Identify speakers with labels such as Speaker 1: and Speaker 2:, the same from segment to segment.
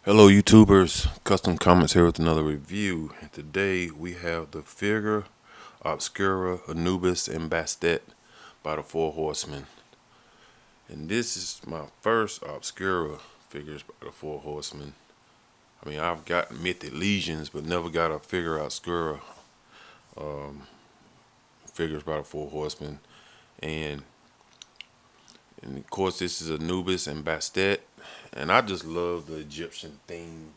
Speaker 1: Hello YouTubers, Custom Comments here with another review. And today we have the Figura, Obscura, Anubis, and Bastet by the Four Horsemen. And this is my first Obscura figures by the Four Horsemen. I mean, I've got Mythic Legions, but never got a Figura Obscura figures by the Four Horsemen. And, and of course this is Anubis and Bastet. And I just love the Egyptian theme.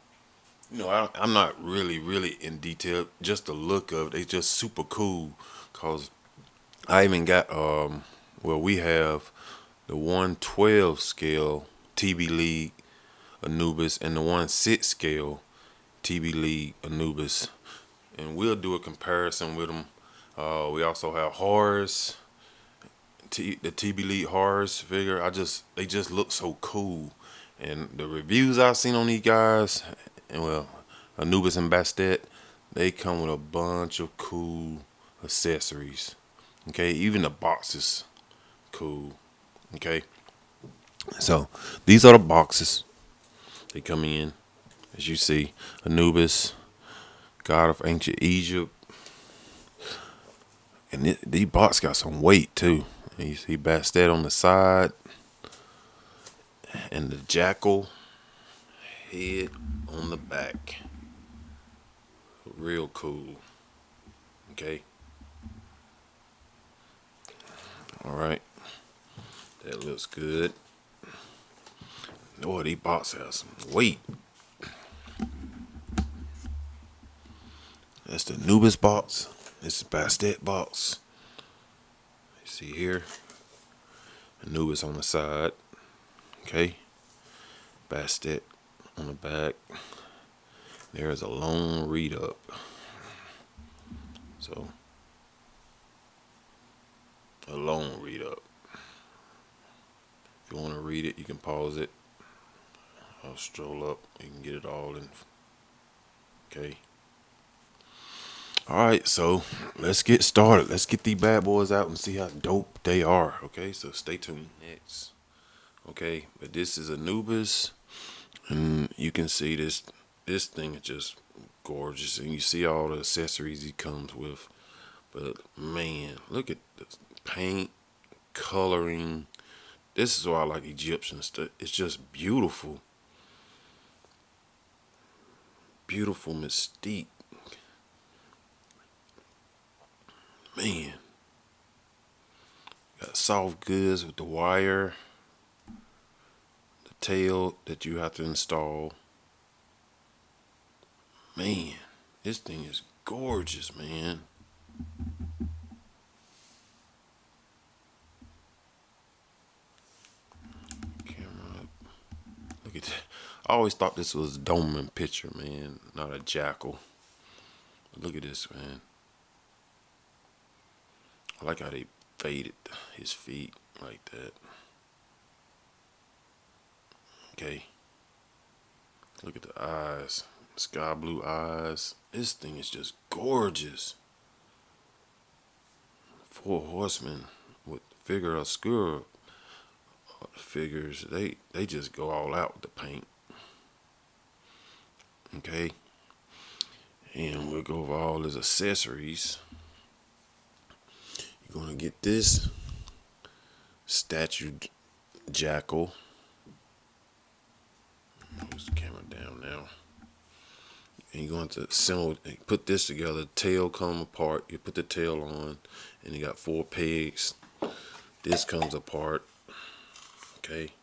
Speaker 1: I'm not really in detail. Just the look of it, it's just super cool. Cause I even got we have the 112 scale TB League Anubis and the 1/6 scale TB League Anubis, and we'll do a comparison with them. We also have Horus, the TB League Horus figure. They just look so cool, and the reviews I've seen on these guys, and Anubis and Bastet, they come with a bunch of cool accessories. Okay, even the boxes, cool. Okay, so these are the boxes they come in. As you see, Anubis, god of ancient Egypt, and these boxes got some weight too. And you see Bastet on the side, and the jackal head on the back. Real cool. Okay. All right. That looks good. Oh, these boxes have some weight. That's the Anubis box. This is Bastet box. You see here, Anubis on the side. Okay. Bastet on the back. There's a long read up. So, a long read up. If you want to read it, you can pause it. I'll stroll up. You can get it all in. Okay. Alright, so let's get started. Let's get these bad boys out and see how dope they are. Okay, so stay tuned. Next. Okay, but this is Anubis. And you can see this thing is just gorgeous. And you see all the accessories he comes with. But man, look at the paint, coloring. This is why I like Egyptian stuff. It's just beautiful. Beautiful mystique. Man. Got soft goods with the wire, the tail that you have to install. Man, this thing is gorgeous, man. Camera up. Look at that. I always thought this was a Doberman picture, man, not a jackal. But look at this, man. I like how they faded his feet like that. Okay. Look at the eyes. Sky blue eyes. This thing is just gorgeous. Four horsemen with Figura Obscura figures. They just go all out with the paint. Okay. And we'll go over all his accessories. You're gonna get this statue jackal. Move the camera down now. And you're going to assemble, put this together. Tail come apart. You put the tail on, and you got 4 pegs. This comes apart. Okay.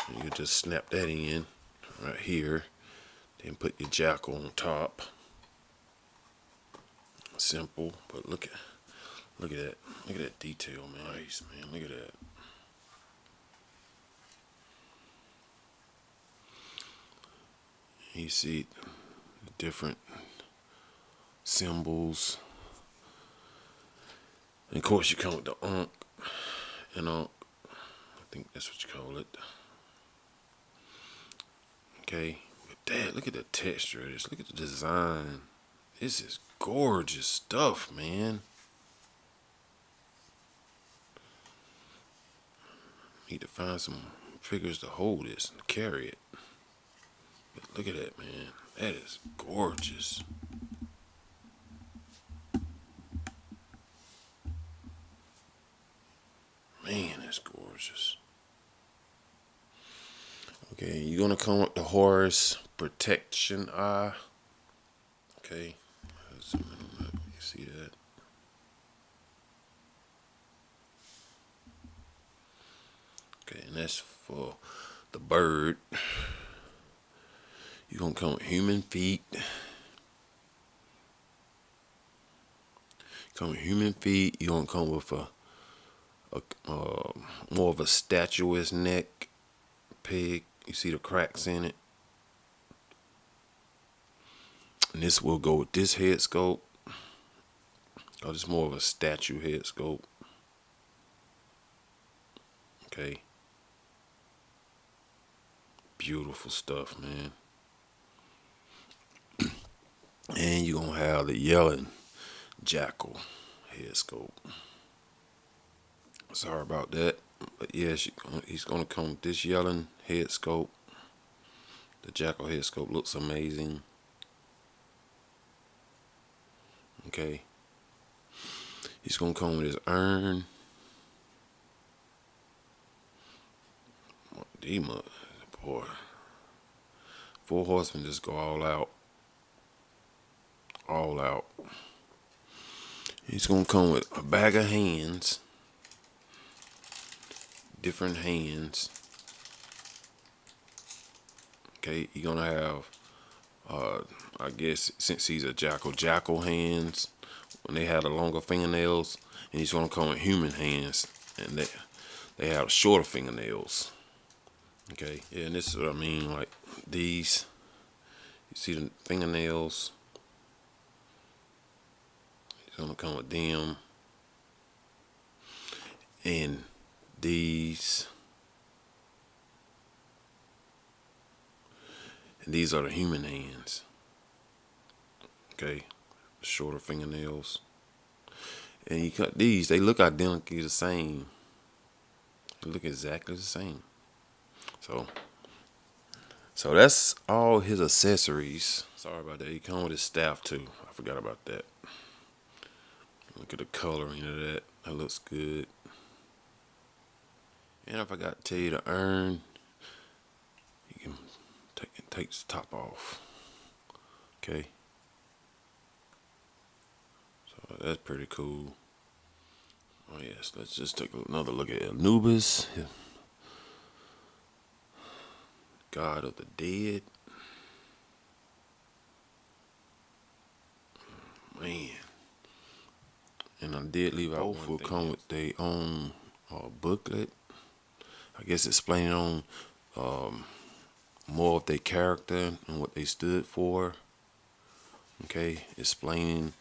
Speaker 1: And you just snap that in right here. Then put your jackal on top. Simple, but look at that. Look at that detail, man. Nice, man. Look at that. You see the different symbols. And of course, you come with the unk and unk. I think that's what you call it. Okay. But dad, look at the texture of this. Look at the design. This is gorgeous stuff, man. Need to find some figures to hold this and carry it. Look at that, man. That is gorgeous. Man, that's gorgeous. Okay, you're gonna come with the Horus Protection Eye. Okay, zoom in on that. You see that? Okay, and that's for the bird. You're gonna come with human feet. Come with human feet. You're gonna come with a more of a statuesque neck pig. You see the cracks in it. And this will go with this head sculpt. Oh, this is more of a statue head sculpt. Okay. Beautiful stuff, man. And you're gonna have the yelling jackal head sculpt. Sorry about that. But yeah, he's gonna come with this yelling head sculpt. The jackal head sculpt looks amazing. Okay. He's gonna come with his urn. Boy. Four horsemen just go all out. All out. He's gonna come with a bag of hands. Different hands. Okay, you're gonna have I guess since he's a jackal hands when they have the longer fingernails, and he's gonna come with human hands and they have shorter fingernails. Okay, yeah, and this is what I mean, like these, you see the fingernails, he's gonna come with them, and these, and these are the human hands. Okay, shorter fingernails, and you cut these, they look identically the same. They look exactly the same. So that's all his accessories. Sorry about that. He come with his staff too. I forgot about that. Look at the coloring of that. That looks good. And I forgot to tell you the urn. You can take the top off. Okay. So that's pretty cool. Oh yes, let's just take another look at Anubis, god of the dead. Man. And I did leave out both will come with their own booklet. I guess explaining on more of their character and what they stood for. Okay, explaining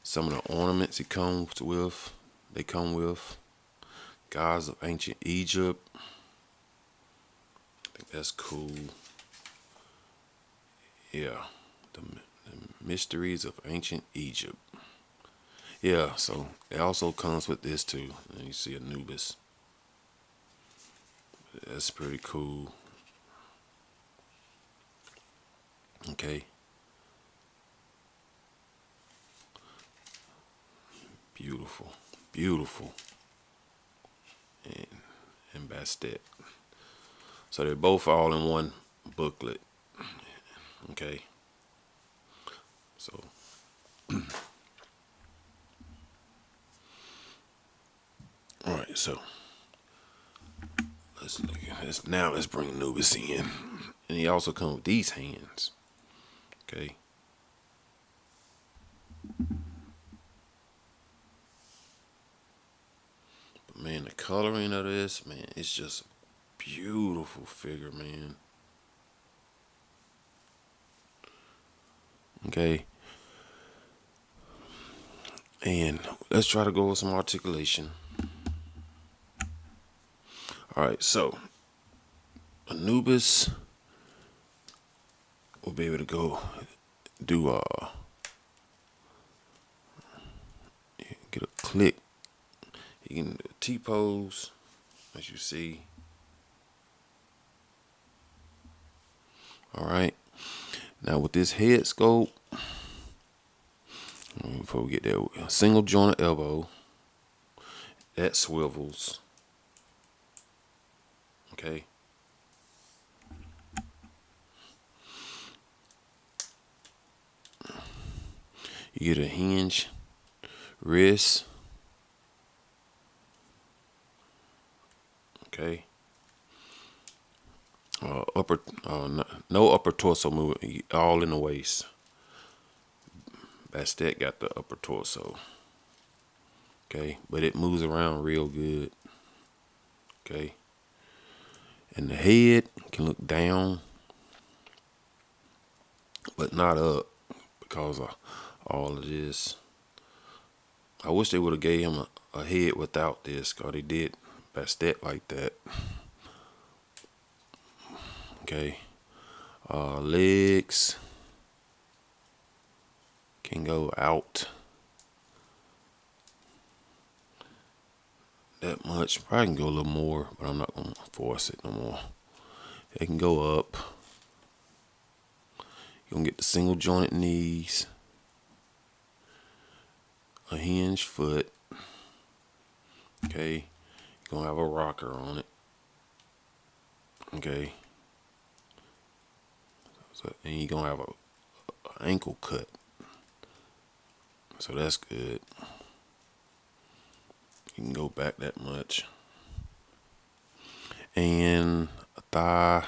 Speaker 1: some of the ornaments he comes with. They come with gods of ancient Egypt. I think that's cool. Yeah, the mysteries of ancient Egypt. Yeah, so it also comes with this too. And you see Anubis. That's pretty cool. Okay. Beautiful. Beautiful. And Bastet. So they're both all in one booklet. Okay. So all right, so let's look at this. Now let's bring Anubis in. And he also comes with these hands. Okay. But man, the coloring of this, man, it's just a beautiful figure, man. Okay. And let's try to go with some articulation. Alright, so Anubis will be able to go do get a click. He can do a T-pose, as you see. Alright. Now with this head scope, before we get there, a single jointed elbow that swivels. Okay. You get a hinge wrist. Okay. No upper torso movement, all in the waist. Bastet got the upper torso. Okay, but it moves around real good. Okay, and the head can look down, but not up because of all of this. I wish they would have gave him a head without this, cause they did Bastet like that. Okay, legs can go out that much. Probably can go a little more, but I'm not gonna force it no more. They can go up. You're gonna get the single jointed knees, a hinge foot. Okay, you're gonna have a rocker on it. Okay, so, and you're gonna have a ankle cut. So that's good. You can go back that much. And a thigh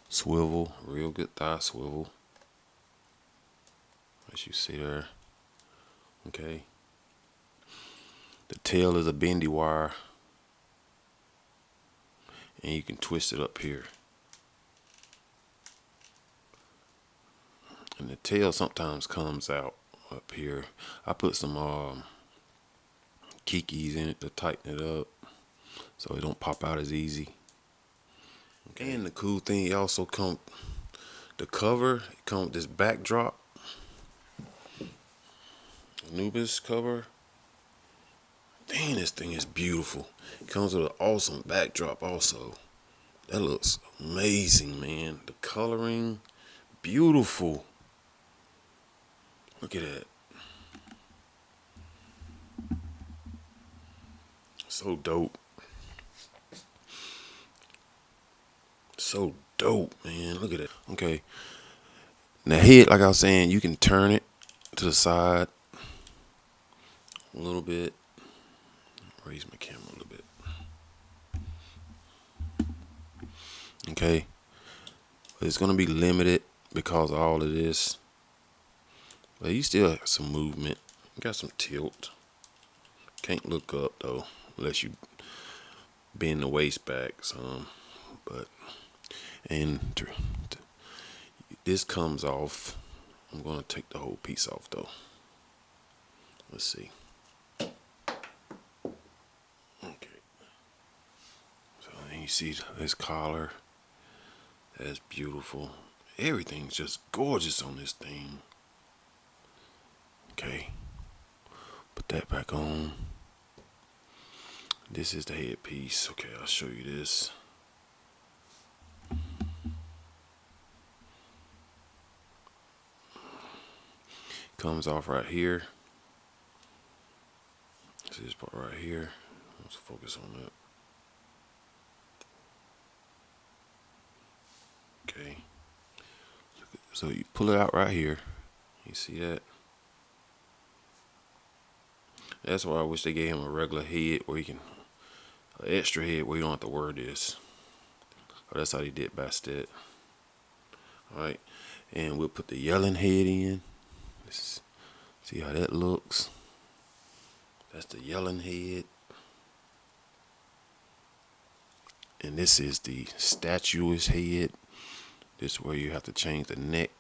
Speaker 1: swivel, real good thigh swivel. As you see there. Okay. The tail is a bendy wire. And you can twist it up here. And the tail sometimes comes out up here. I put some kikis in it to tighten it up so it don't pop out as easy. Okay. And the cool thing, it also come the cover, it come with this backdrop. Anubis cover. Dang, this thing is beautiful. It comes with an awesome backdrop also. That looks amazing, man. The coloring, beautiful. Look at that. So dope. So dope, man. Look at it. Okay. Now head, like I was saying, you can turn it to the side a little bit. Raise my camera a little bit. Okay. But it's gonna be limited because of all of this. But you still have some movement. You got some tilt. Can't look up though, unless you bend the waist back some. But this comes off. I'm gonna take the whole piece off though. Let's see. Okay. So then you see this collar. That's beautiful. Everything's just gorgeous on this thing. Okay. Put that back on. This is the headpiece. Okay, I'll show you this. Comes off right here. See this part right here. Let's focus on that. Okay. So you pull it out right here. You see that? That's why I wish they gave him a regular head where he can, an extra head where you don't have to wear this. Oh, that's how they did Bastet. Alright. And we'll put the yelling head in. Let's see how that looks. That's the yelling head. And this is the statue's head. This is where you have to change the neck.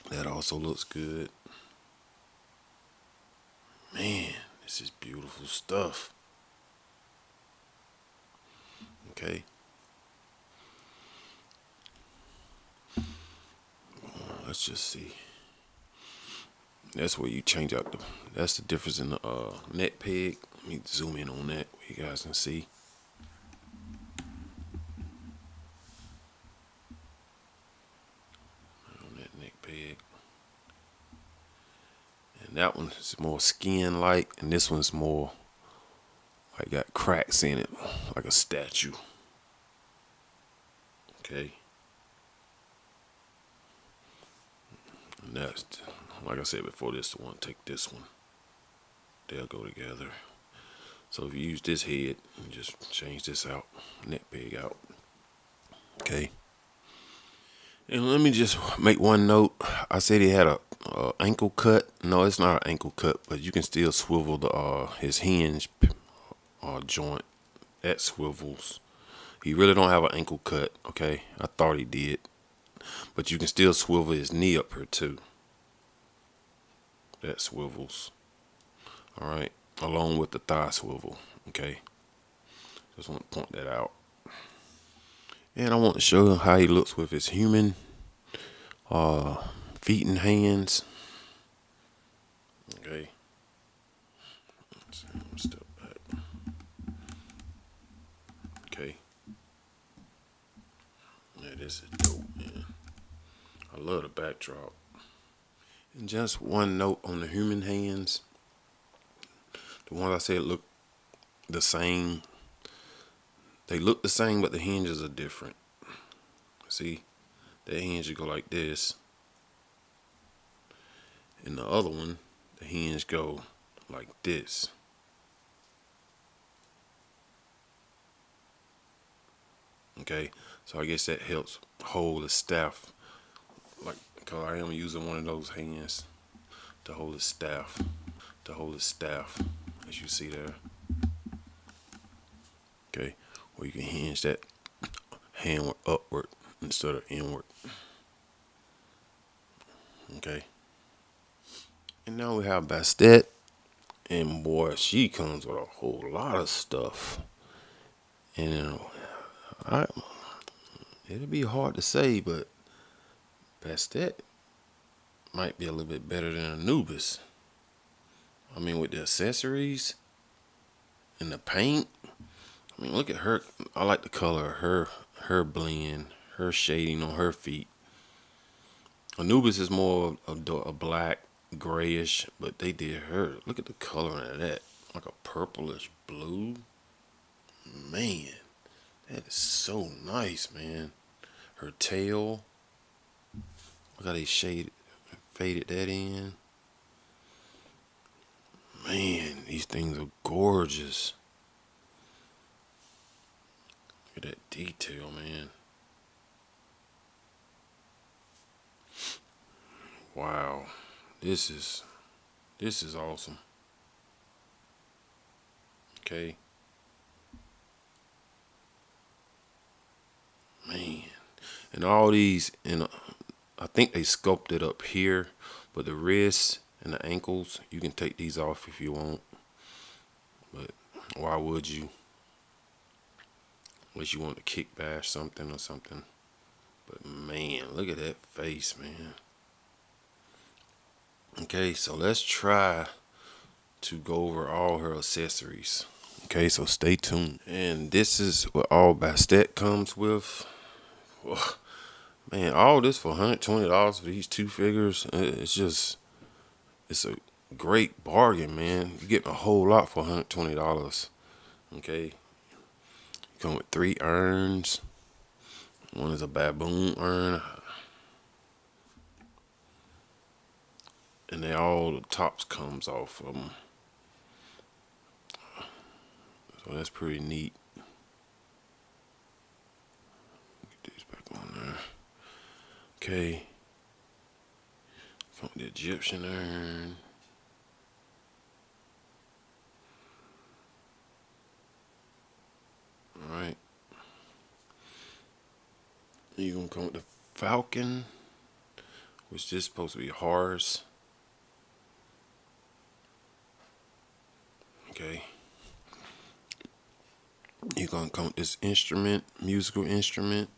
Speaker 1: That also looks good. Man, this is beautiful stuff. Okay. Let's just see. That's where you change out the. That's the difference in the neck peg. Let me zoom in on that. You guys can see. leg. And that one is more skin-like, and this one's more like got cracks in it, like a statue. Okay. And that's, like I said before, this one, take this one. They'll go together. So if you use this head, and just change this out, neck peg out. Okay. And let me just make one note. I said he had a ankle cut. No, it's not an ankle cut, but you can still swivel the his hinge joint. That swivels. He really don't have an ankle cut. Okay, I thought he did, but you can still swivel his knee up here too. That swivels. All right, along with the thigh swivel. Okay, just want to point that out. And I want to show him how he looks with his human feet and hands. Okay. Step back. Okay. Yeah, this is dope, man. I love the backdrop. And just one note on the human hands. The ones I said look the same. They look the same, but the hinges are different. See, that hinge go like this. And the other one, the hinge go like this. Okay, so I guess that helps hold the staff, like, cause I am using one of those hands to hold the staff, as you see there. Okay, or you can hinge that hand upward instead of inward. Okay, and now we have Bastet, and boy, she comes with a whole lot of stuff, and I it'll be hard to say, but Bastet might be a little bit better than Anubis. I mean, with the accessories and the paint. I mean, look at her. I like the color of her blend, her shading on her feet. Anubis is more of a black, grayish, but they did her. Look at the color of that, like a purplish blue. Man, that is so nice, man. Her tail. Look how they faded that in. Man, these things are gorgeous. Look at that detail, man. Wow, this is awesome. Okay, man, and all these, and I think they sculpted up here, but the wrists and the ankles, you can take these off if you want. But why would you? Unless you want to kick bash something or something. But man, look at that face, man. Okay, so let's try to go over all her accessories. Okay, so stay tuned. And this is what all Bastet comes with. Oh, man, all this for $120 for these two figures. It's a great bargain, man. You get a whole lot for $120. Okay, you come with 3 urns. One is a baboon urn, and they all the tops comes off of them. So that's pretty neat. Get these back on there. Okay. Come with the Egyptian urn. Alright. You're gonna come with the falcon, which is supposed to be horse. Okay. You're gonna come with this instrument, musical instrument.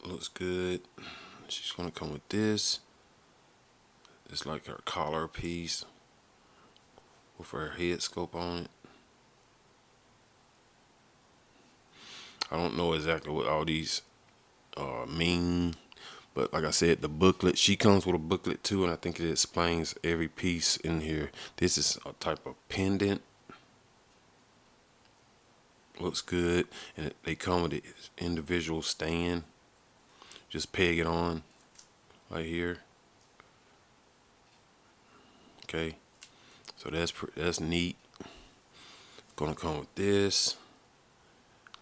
Speaker 1: Looks good. She's gonna come with this. It's like her collar piece with her head scope on it. I don't know exactly what all these mean, But like I said, the booklet, she comes with a booklet too, and I think it explains every piece in here. This is a type of pendant. Looks good, and they come with an individual stand. Just peg it on right here. Okay, so that's neat. Gonna come with this.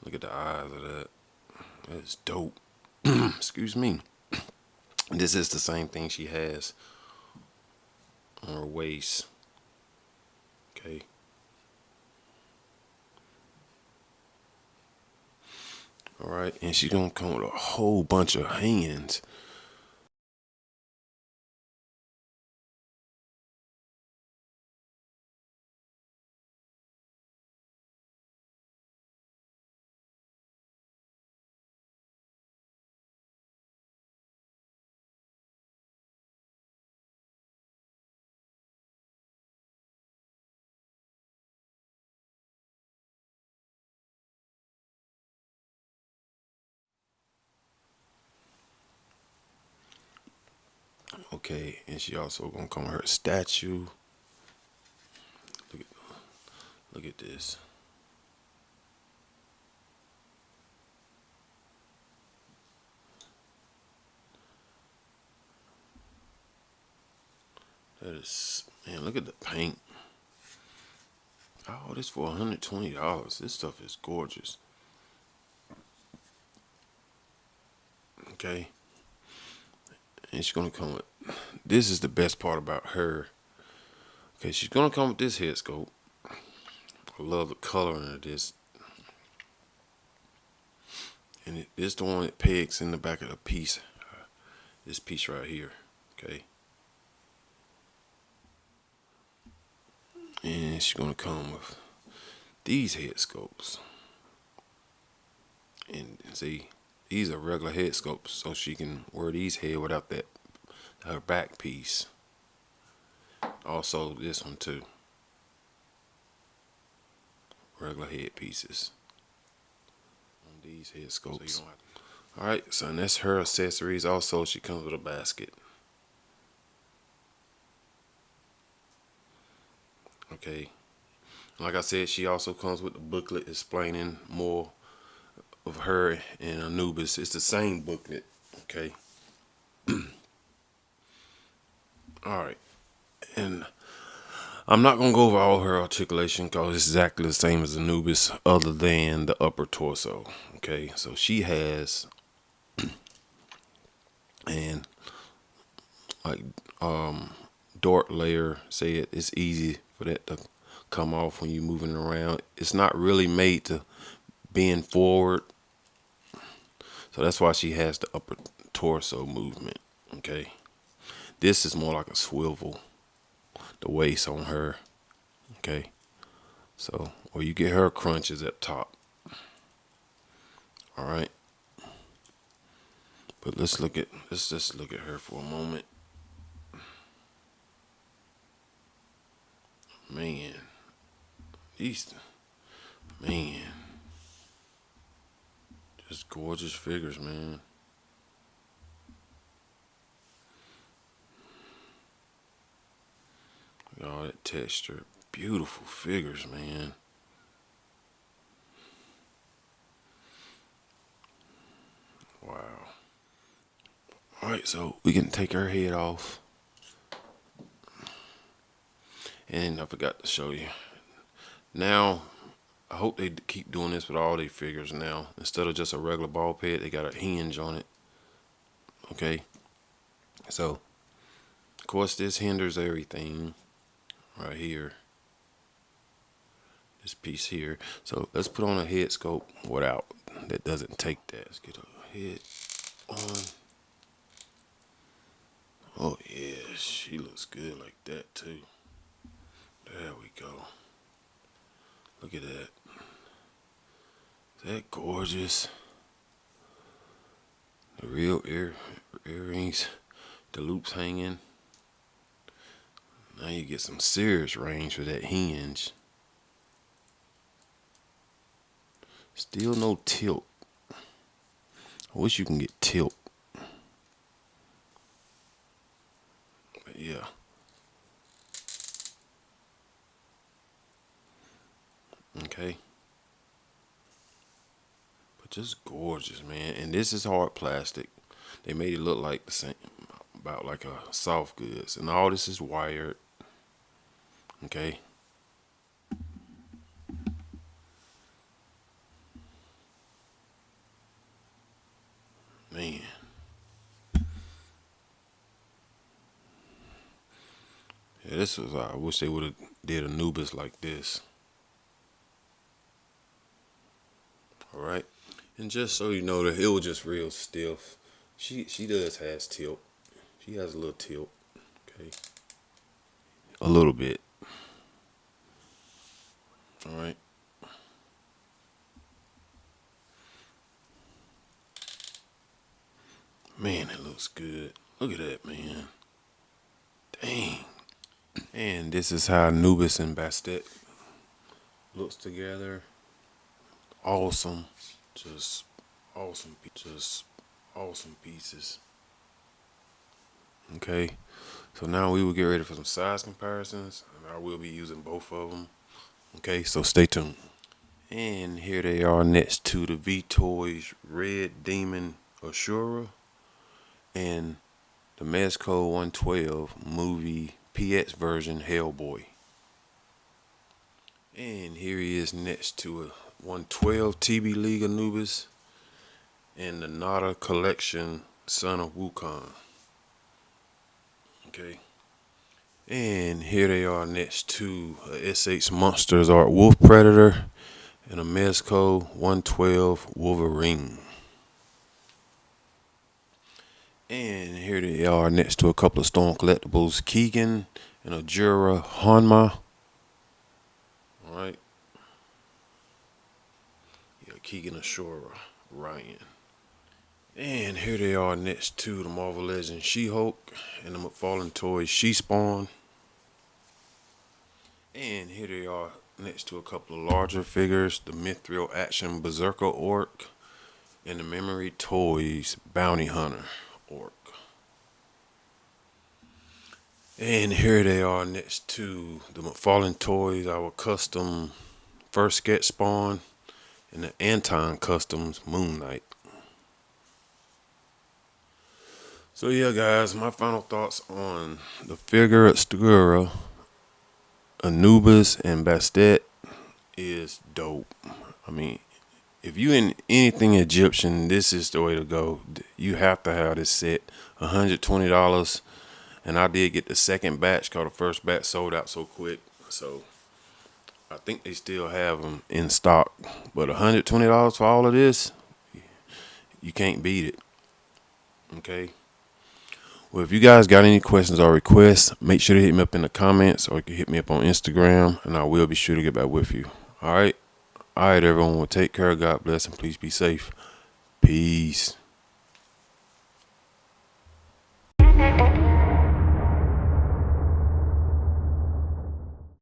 Speaker 1: Look at the eyes of that. That's dope. Excuse me. This is the same thing she has on her waist. Okay. All right, and she's gonna come with a whole bunch of hands. Okay, and she also gonna come with her statue. Look at, look at this. That is, man, look at the paint. Oh, this for $120. This stuff is gorgeous. Okay. And she's gonna come with, this is the best part about her. Okay, she's gonna come with this head sculpt. I love the coloring of this. And it's the one that pegs in the back of the piece. This piece right here. Okay. And she's gonna come with these head sculpts. And see, these are regular head sculpts, so she can wear these head without that her back piece. Also this one too. Regular head pieces. On these head sculpts. So alright, so that's her accessories. Also she comes with a basket. Okay. Like I said, she also comes with a booklet explaining more of her and Anubis. It's the same booklet. Okay. Alright. And I'm not gonna go over all her articulation because it's exactly the same as Anubis, other than the upper torso. Okay, so she has, and like Dart layer said, it's easy for that to come off when you're moving around. It's not really made to bend forward, so that's why she has the upper torso movement. Okay, this is more like a swivel, the waist on her. Okay, so where you get her crunches up top. All right, but let's just look at her for a moment. Man, these, man, just gorgeous figures, man. Look at all that texture, beautiful figures, man. Wow. All right, so we can take her head off, and I forgot to show you. Now, I hope they keep doing this with all their figures now. Instead of just a regular ball peg, they got a hinge on it. Okay, so of course this hinders everything right here. This piece here. So let's put on a head scope without, that doesn't take that. Let's get a head on. Oh yeah, she looks good like that too. There we go. Look at that. Is that gorgeous? The real earrings, the loops hanging. Now you get some serious range for that hinge. Still no tilt. I wish you can get tilt. Yeah. Okay. But just gorgeous, man. And this is hard plastic. They made it look like the same, about like a soft goods, and all this is wired. Okay. Man. Yeah, this was. I wish they would have did Anubis like this. All right. And just so you know, the heel just real stiff. She does has tilt. She has a little tilt. Okay. A little bit. All right. Man, it looks good. Look at that, man. Dang. And this is how Anubis and Bastet looks together. Awesome. Just awesome. Just awesome pieces. Okay. So now we will get ready for some size comparisons, and I will be using both of them. Okay, so stay tuned. And here they are next to the V-Toys Red Demon Obscura and the Mezco 112 movie PX version Hellboy. And here he is next to a 112 TB League Anubis and the Nada Collection Son of Wukong. Okay. And here they are next to a SH Monsters Art Wolf Predator and a Mezco 112 Wolverine. And here they are next to a couple of Storm Collectibles, Keegan and a Jura Hanma. Alright. Yeah, Keegan Ashura, Ryan. And here they are next to the Marvel Legends She-Hulk and the McFarlane Toys She-Spawn. And here they are next to a couple of larger figures, the Mithril Action Berserker Orc and the Memory Toys Bounty Hunter Orc. And here they are next to the McFarlane Toys, our custom first sketch spawn, and the Anton Customs Moon Knight. So yeah, guys, my final thoughts on the figure Obscura, Anubis, and Bastet is dope. I mean, if you in anything Egyptian, this is the way to go. You have to have this set. $120, and I did get the second batch because the first batch sold out so quick. So I think they still have them in stock. But $120 for all of this, you can't beat it. Okay. Well, if you guys got any questions or requests, make sure to hit me up in the comments, or you can hit me up on Instagram, and I will be sure to get back with you. All right. All right, everyone. Well, take care. God bless, and please be safe. Peace.